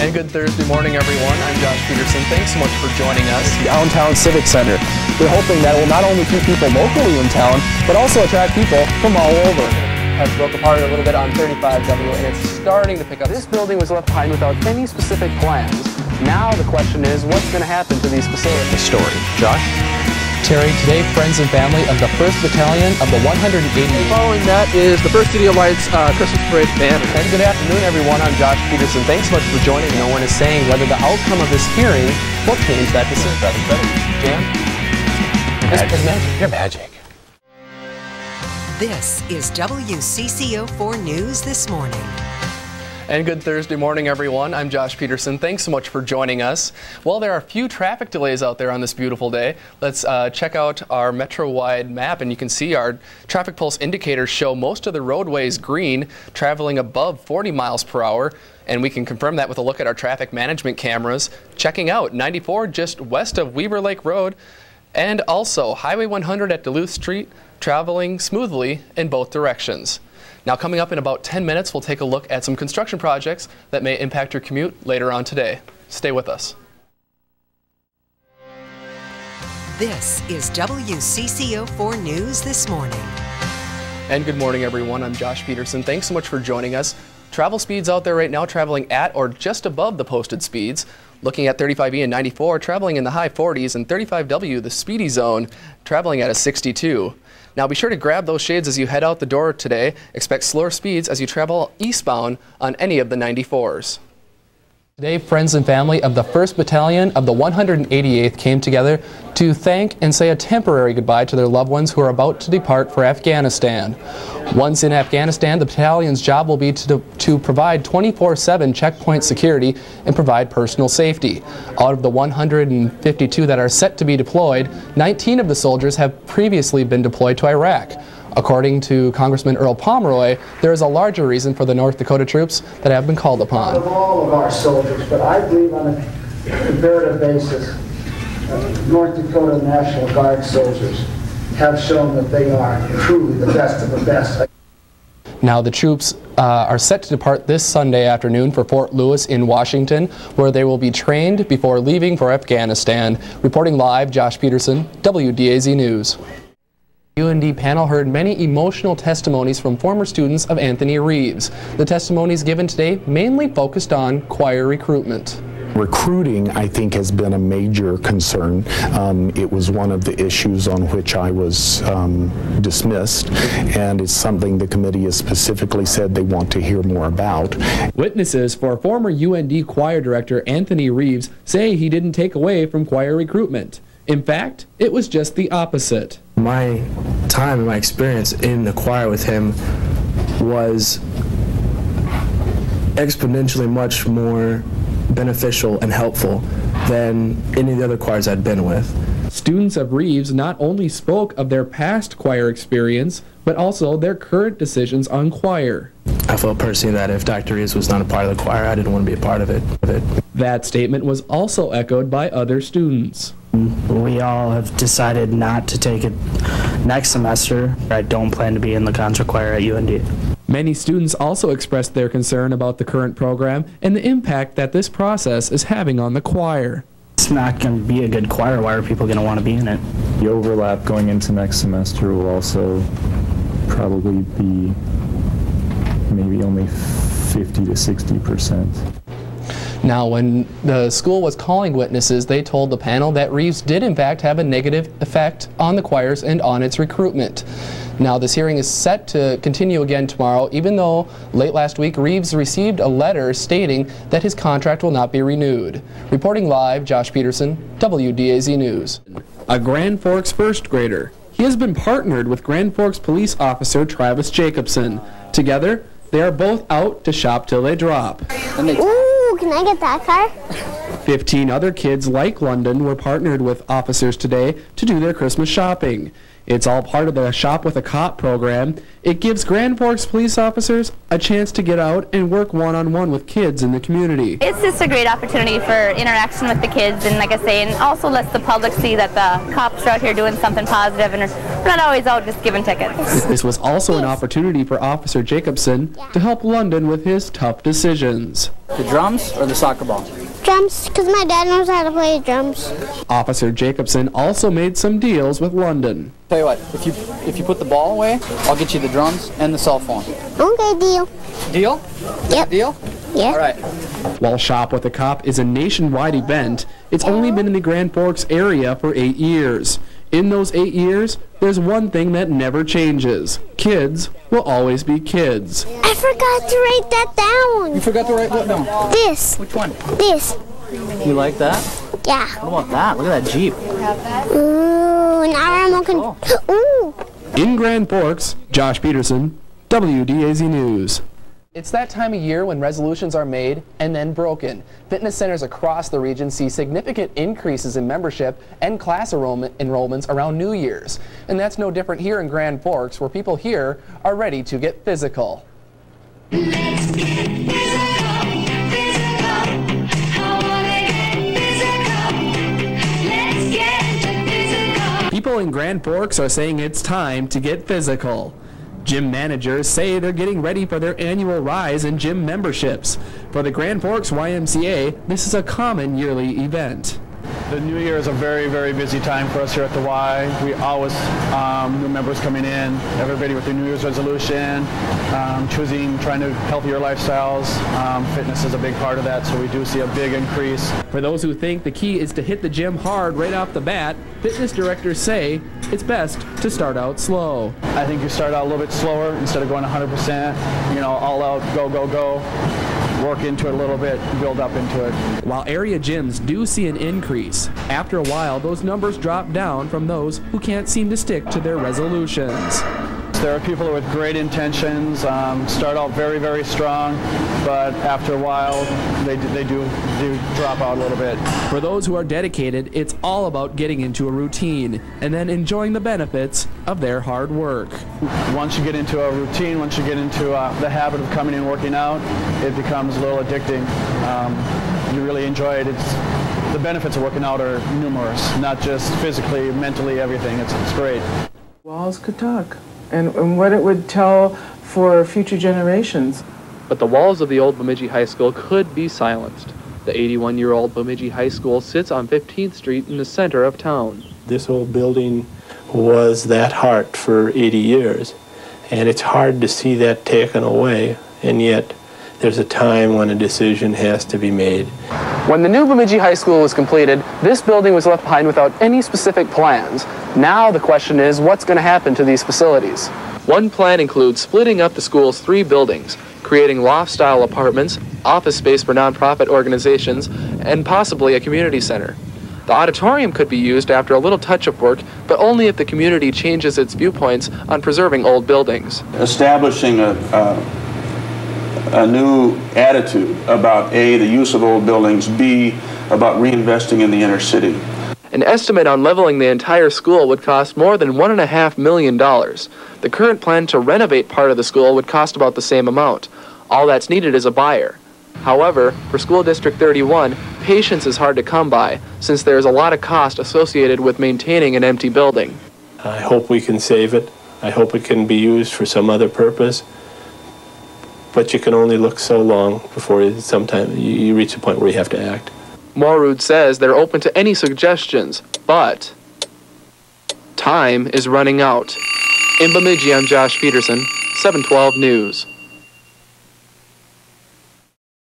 And good Thursday morning, everyone. I'm Josh Peterson. Thanks so much for joining us. Downtown Civic Center. We're hoping that it will not only keep people locally in town, but also attract people from all over. Has broke apart a little bit on 35W, and it's starting to pick up. This building was left behind without any specific plans. Now the question is, what's going to happen to these facilities? The story. Josh? Terry, today friends and family of the 1st Battalion of the 180th. Following that is the First City Lights Christmas Parade banner. And good afternoon, everyone. I'm Josh Peterson. Thanks so much for joining. No one is saying whether the outcome of this hearing will change that decision. Jan? You're magic. This is WCCO4 News This Morning. And good Thursday morning, everyone. I'm Josh Peterson. Thanks so much for joining us. Well, there are a few traffic delays out there on this beautiful day. Let's check out our metro-wide map, and you can see our traffic pulse indicators show most of the roadways green, traveling above 40 miles per hour. And we can confirm that with a look at our traffic management cameras. Checking out 94 just west of Weaver Lake Road, and also Highway 100 at Duluth Street, traveling smoothly in both directions. Now, coming up in about 10 minutes, we'll take a look at some construction projects that may impact your commute later on today. Stay with us. This is WCCO4 News This Morning. And good morning, everyone. I'm Josh Peterson. Thanks so much for joining us. Travel speeds out there right now traveling at or just above the posted speeds. Looking at 35E and 94, traveling in the high 40s, and 35W, the speedy zone, traveling at a 62. Now be sure to grab those shades as you head out the door today. Expect slower speeds as you travel eastbound on any of the 94s. Today, friends and family of the 1st Battalion of the 188th came together to thank and say a temporary goodbye to their loved ones who are about to depart for Afghanistan. Once in Afghanistan, the battalion's job will be to provide 24/7 checkpoint security and provide personal safety. Out of the 152 that are set to be deployed, 19 of the soldiers have previously been deployed to Iraq. According to Congressman Earl Pomeroy, there is a larger reason for the North Dakota troops that have been called upon. Not of all of our soldiers, but I believe on a comparative basis, North Dakota National Guard soldiers have shown that they are truly the best of the best. Now, the troops are set to depart this Sunday afternoon for Fort Lewis in Washington, where they will be trained before leaving for Afghanistan. Reporting live, Josh Peterson, WDAZ News. UND panel heard many emotional testimonies from former students of Anthony Reeves. The testimonies given today mainly focused on choir recruitment. Recruiting, I think, has been a major concern. It was one of the issues on which I was dismissed, and it's something the committee has specifically said they want to hear more about. Witnesses for former UND choir director Anthony Reeves say he didn't take away from choir recruitment. In fact, it was just the opposite. My time and my experience in the choir with him was exponentially much more beneficial and helpful than any of the other choirs I'd been with. Students of Reeves not only spoke of their past choir experience, but also their current decisions on choir. I felt personally that if Dr. Reeves was not a part of the choir, I didn't want to be a part of it. That statement was also echoed by other students. We all have decided not to take it next semester. I don't plan to be in the concert choir at UND. Many students also expressed their concern about the current program and the impact that this process is having on the choir. It's not going to be a good choir. Why are people going to want to be in it? The overlap going into next semester will also probably be maybe only 50 to 60%. Now, when the school was calling witnesses, they told the panel that Reeves did in fact have a negative effect on the choirs and on its recruitment. Now, this hearing is set to continue again tomorrow, even though late last week Reeves received a letter stating that his contract will not be renewed. Reporting live, Josh Peterson, WDAZ News. A Grand Forks first grader. He has been partnered with Grand Forks police officer Travis Jacobson. Together, they are both out to shop till they drop. Ooh, can I get that car? 15 other kids like London were partnered with officers today to do their Christmas shopping. It's all part of the Shop with a Cop program. It gives Grand Forks police officers a chance to get out and work one-on-one with kids in the community. It's just a great opportunity for interaction with the kids, and like I say, and also lets the public see that the cops are out here doing something positive and we're not always out just giving tickets. This was also an opportunity for Officer Jacobson to help London with his tough decisions. The drums or the soccer ball? Drums, because my dad knows how to play drums. Officer Jacobson also made some deals with London. Tell you what, if you put the ball away, I'll get you the drums and the cell phone. Okay, deal. Deal? Yep. Deal? Yeah. All right. While Shop with a Cop is a nationwide event, it's only been in the Grand Forks area for 8 years. In those 8 years, there's one thing that never changes. Kids will always be kids. I forgot to write that down. You forgot to write what down? This. Which one? This. You like that? Yeah. What about that? Look at that Jeep. Ooh, now I'm looking. Ooh. In Grand Forks, Josh Peterson, WDAZ News. It's that time of year when resolutions are made and then broken. Fitness centers across the region see significant increases in membership and class enrollments around New Year's. And that's no different here in Grand Forks, where people here are ready to get physical. Let's get physical, physical. I wanna get physical. Let's get physical. People in Grand Forks are saying it's time to get physical. Gym managers say they're getting ready for their annual rise in gym memberships. For the Grand Forks YMCA, this is a common yearly event. The new year is a very, very busy time for us here at the Y. We always, new members coming in, everybody with their New Year's resolution, trying to healthier lifestyles. Fitness is a big part of that, so we do see a big increase. For those who think the key is to hit the gym hard right off the bat, fitness directors say it's best to start out slow. I think you start out a little bit slower instead of going 100%, all out, go, go, go. Work into it a little bit, build up into it. While area gyms do see an increase, after a while those numbers drop down from those who can't seem to stick to their resolutions. There are people with great intentions, start out very, very strong, but after a while they do drop out a little bit. For those who are dedicated, it's all about getting into a routine and then enjoying the benefits of their hard work. Once you get into a routine, once you get into the habit of coming and working out, it becomes a little addicting. You really enjoy it. The benefits of working out are numerous, not just physically, mentally, everything. It's great. Walls could talk. And what it would tell for future generations. But the walls of the old Bemidji High School could be silenced. The 81-year-old Bemidji High School sits on 15th Street in the center of town. This old building was that heart for 80 years, and it's hard to see that taken away, and yet there's a time when a decision has to be made. When the new Bemidji High School was completed, this building was left behind without any specific plans. Now the question is, what's going to happen to these facilities? One plan includes splitting up the school's 3 buildings, creating loft-style apartments, office space for nonprofit organizations, and possibly a community center. The auditorium could be used after a little touch-up work, but only if the community changes its viewpoints on preserving old buildings. Establishing a new attitude about A, the use of old buildings, B, about reinvesting in the inner city. An estimate on leveling the entire school would cost more than $1.5 million. The current plan to renovate part of the school would cost about the same amount. All that's needed is a buyer. However, for School District 31, patience is hard to come by, since there is a lot of cost associated with maintaining an empty building. I hope we can save it. I hope it can be used for some other purpose. But you can only look so long before sometimes you reach a point where you have to act. Morrud says they're open to any suggestions, but time is running out. In Bemidji, I'm Josh Peterson, 712 News.